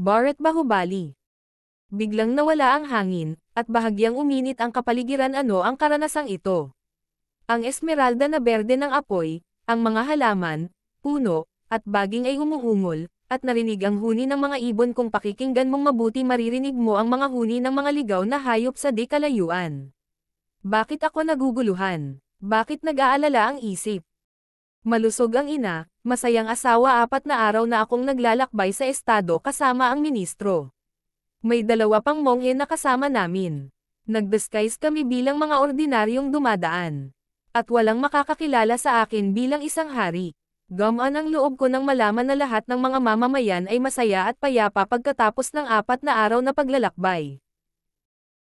Barret Bahubali. Biglang nawala ang hangin, at bahagyang uminit ang kapaligiran. Ano ang karanasang ito? Ang esmeralda na berde ng apoy, ang mga halaman, puno, at baging ay humuhungol, at narinig ang huni ng mga ibon. Kung pakikinggan mong mabuti maririnig mo ang mga huni ng mga ligaw na hayop sa di kalayuan. Bakit ako naguguluhan? Bakit nag-aalala ang isip? Malusog ang ina, masayang asawa. 4 na araw na akong naglalakbay sa estado kasama ang ministro. May 2 pang monghe na kasama namin. Nag-disguise kami bilang mga ordinaryong dumadaan. At walang makakakilala sa akin bilang isang hari. Gamaan ang loob ko nang malaman na lahat ng mga mamamayan ay masaya at payapa pagkatapos ng 4 na araw na paglalakbay.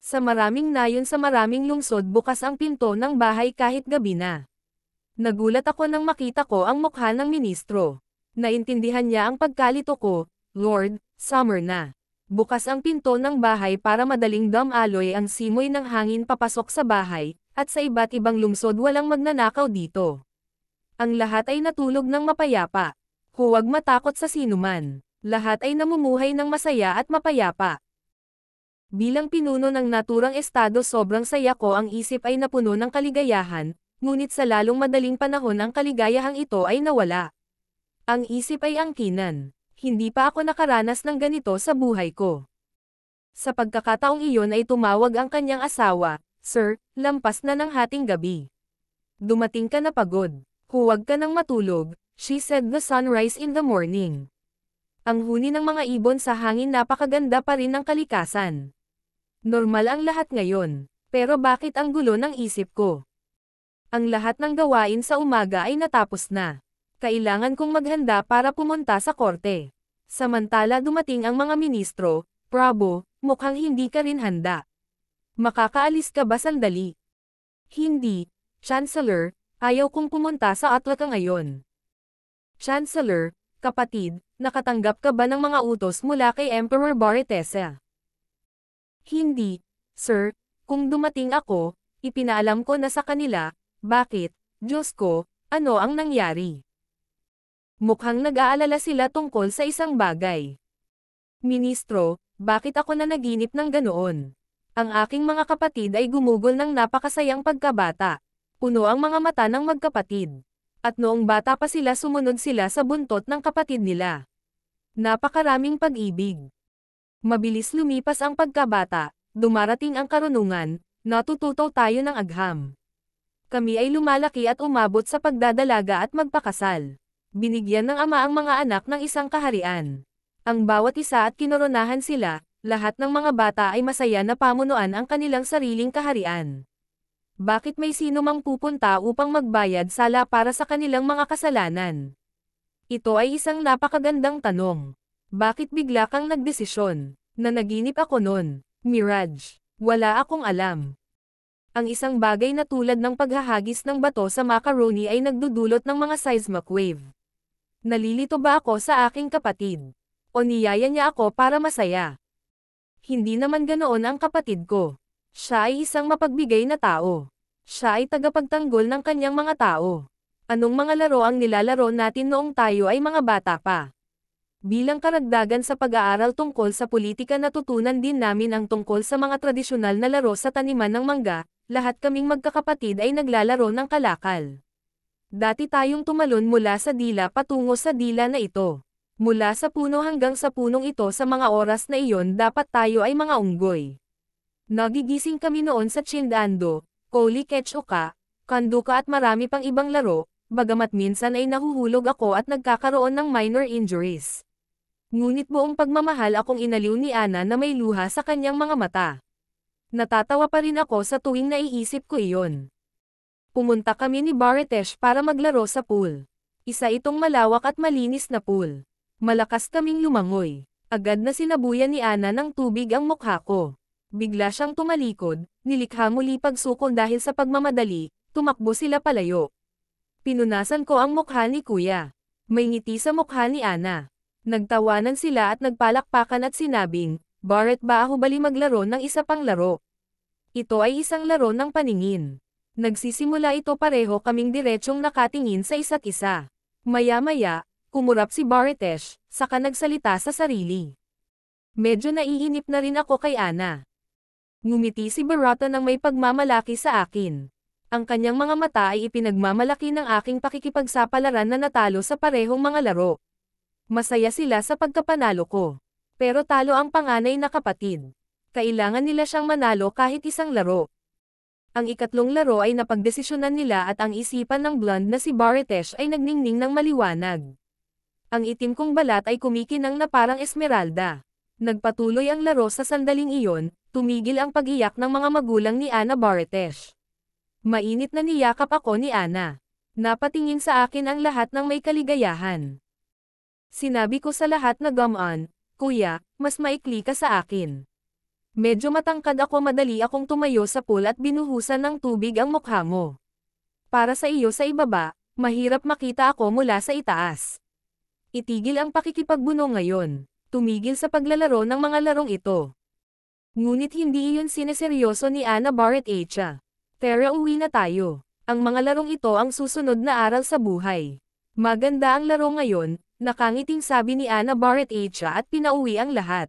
Sa maraming nayon sa maraming lungsod bukas ang pinto ng bahay kahit gabi na. Nagulat ako nang makita ko ang mukha ng ministro. Naintindihan niya ang pagkalito ko. Lord, summer na. Bukas ang pinto ng bahay para madaling dumaloy ang simoy ng hangin papasok sa bahay, at sa iba't ibang lungsod walang magnanakaw dito. Ang lahat ay natulog ng mapayapa. Huwag matakot sa sinuman. Lahat ay namumuhay ng masaya at mapayapa. Bilang pinuno ng naturang estado sobrang saya ko. Ang isip ay napuno ng kaligayahan. Ngunit sa lalong madaling panahon ang kaligayahang ito ay nawala. Ang isip ay angkinan. Hindi pa ako nakaranas ng ganito sa buhay ko. Sa pagkakataong iyon ay tumawag ang kanyang asawa. Sir, lampas na ng hating gabi. Dumating ka na pagod. Huwag ka nang matulog, she said. The sunrise in the morning. Ang huni ng mga ibon sa hangin. Napakaganda pa rin ng kalikasan. Normal ang lahat ngayon. Pero bakit ang gulo ng isip ko? Ang lahat ng gawain sa umaga ay natapos na. Kailangan kong maghanda para pumunta sa korte. Samantala dumating ang mga ministro. Prabo, mukhang hindi ka rin handa. Makakaalis ka ba sandali? Hindi, Chancellor, ayaw kong pumunta sa Atlanta ngayon. Chancellor, kapatid, nakatanggap ka ba ng mga utos mula kay Emperor Baretesa? Hindi, sir, kung dumating ako, ipinaalam ko na sa kanila. Bakit, Diyos ko, ano ang nangyari? Mukhang nag-aalala sila tungkol sa isang bagay. Ministro, bakit ako na naginip ng ganoon? Ang aking mga kapatid ay gumugol ng napakasayang pagkabata. Puno ang mga mata ng magkapatid. At noong bata pa sila sumunod sila sa buntot ng kapatid nila. Napakaraming pag-ibig. Mabilis lumipas ang pagkabata, dumarating ang karunungan, natututo tayo ng agham. Kami ay lumalaki at umabot sa pagdadalaga at magpakasal. Binigyan ng ama ang mga anak ng isang kaharian. Ang bawat isa at kinoronahan sila, lahat ng mga bata ay masaya na pamunuan ang kanilang sariling kaharian. Bakit may sino mang pupunta upang magbayad sala para sa kanilang mga kasalanan? Ito ay isang napakagandang tanong. Bakit bigla kang nagdesisyon? Nanaginip ako nun. Mirage. Wala akong alam. Ang isang bagay na tulad ng paghahagis ng bato sa macaroni ay nagdudulot ng mga seismic wave. Nalilito ba ako sa aking kapatid? O niyaya niya ako para masaya? Hindi naman ganoon ang kapatid ko. Siya ay isang mapagbigay na tao. Siya ay tagapagtanggol ng kanyang mga tao. Anong mga laro ang nilalaro natin noong tayo ay mga bata pa? Bilang karagdagan sa pag-aaral tungkol sa politika, natutunan din namin ang tungkol sa mga tradisyonal na laro sa taniman ng mangga. Lahat kaming magkakapatid ay naglalaro ng kalakal. Dati tayong tumalon mula sa dila patungo sa dila na ito. Mula sa puno hanggang sa punong ito. Sa mga oras na iyon dapat tayo ay mga unggoy. Nagigising kami noon sa Chindando, Koli Ketchoka, Kanduka at marami pang ibang laro, bagamat minsan ay nahuhulog ako at nagkakaroon ng minor injuries. Ngunit buong pagmamahal akong inaliw ni Ana na may luha sa kanyang mga mata. Natatawa pa rin ako sa tuwing naiisip ko iyon. Pumunta kami ni Baretesh para maglaro sa pool. Isa itong malawak at malinis na pool. Malakas kaming lumangoy. Agad na sinabuyan ni Ana ng tubig ang mukha ko. Bigla siyang tumalikod, nilikha muli pagsukol dahil sa pagmamadali, tumakbo sila palayo. Pinunasan ko ang mukha ni Kuya. May ngiti sa mukha ni Ana. Nagtawanan sila at nagpalakpakan at sinabing, Barret Bahubali maglaro ng isa pang laro. Ito ay isang laro ng paningin. Nagsisimula ito pareho kaming diretsyong nakatingin sa isa't isa. Maya-maya, kumurap si Baretesh, saka nagsalita sa sarili. Medyo naiinip na rin ako kay Ana. Ngumiti si Barata nang may pagmamalaki sa akin. Ang kanyang mga mata ay ipinagmamalaki ng aking pakikipagsapalaran na natalo sa parehong mga laro. Masaya sila sa pagkapanalo ko. Pero talo ang panganay na kapatid. Kailangan nila siyang manalo kahit isang laro. Ang ikatlong laro ay napagdesisyonan nila at ang isipan ng blonde na si Baritesh ay nagningning ng maliwanag. Ang itim kong balat ay kumikinang na parang esmeralda. Nagpatuloy ang laro sa sandaling iyon, tumigil ang pag-iyak ng mga magulang ni Ana Baritesh. Mainit na niyakap ako ni Ana. Napatingin sa akin ang lahat ng may kaligayahan. Sinabi ko sa lahat na come on, kuya, mas maikli ka sa akin. Medyo matangkad ako, madali akong tumayo sa pool at binuhusan ng tubig ang mukha mo. Para sa iyo sa ibaba, mahirap makita ako mula sa itaas. Itigil ang pakikipagbuno ngayon. Tumigil sa paglalaro ng mga larong ito. Ngunit hindi iyon sineseryoso ni Ana Baritesh. Tara, uwi na tayo. Ang mga larong ito ang susunod na aral sa buhay. Maganda ang laro ngayon, nakangiting sabi ni Ana Baritesh at pinauwi ang lahat.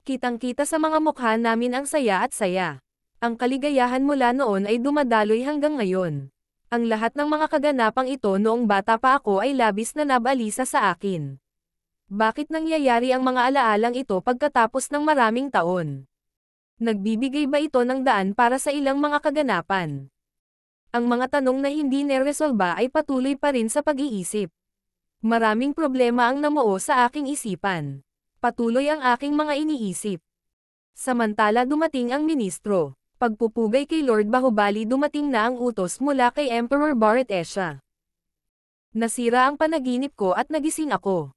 Kitang-kita sa mga mukha namin ang saya at saya. Ang kaligayahan mula noon ay dumadaloy hanggang ngayon. Ang lahat ng mga kaganapang ito noong bata pa ako ay labis na nabalisa sa akin. Bakit nangyayari ang mga alaalang ito pagkatapos ng maraming taon? Nagbibigay ba ito ng daan para sa ilang mga kaganapan? Ang mga tanong na hindi neresolba ay patuloy pa rin sa pag-iisip. Maraming problema ang namuo sa aking isipan. Patuloy ang aking mga iniisip. Samantala dumating ang ministro. Pagpupugay kay Lord Bahubali, dumating na ang utos mula kay Emperor Baritesh. Nasira ang panaginip ko at nagising ako.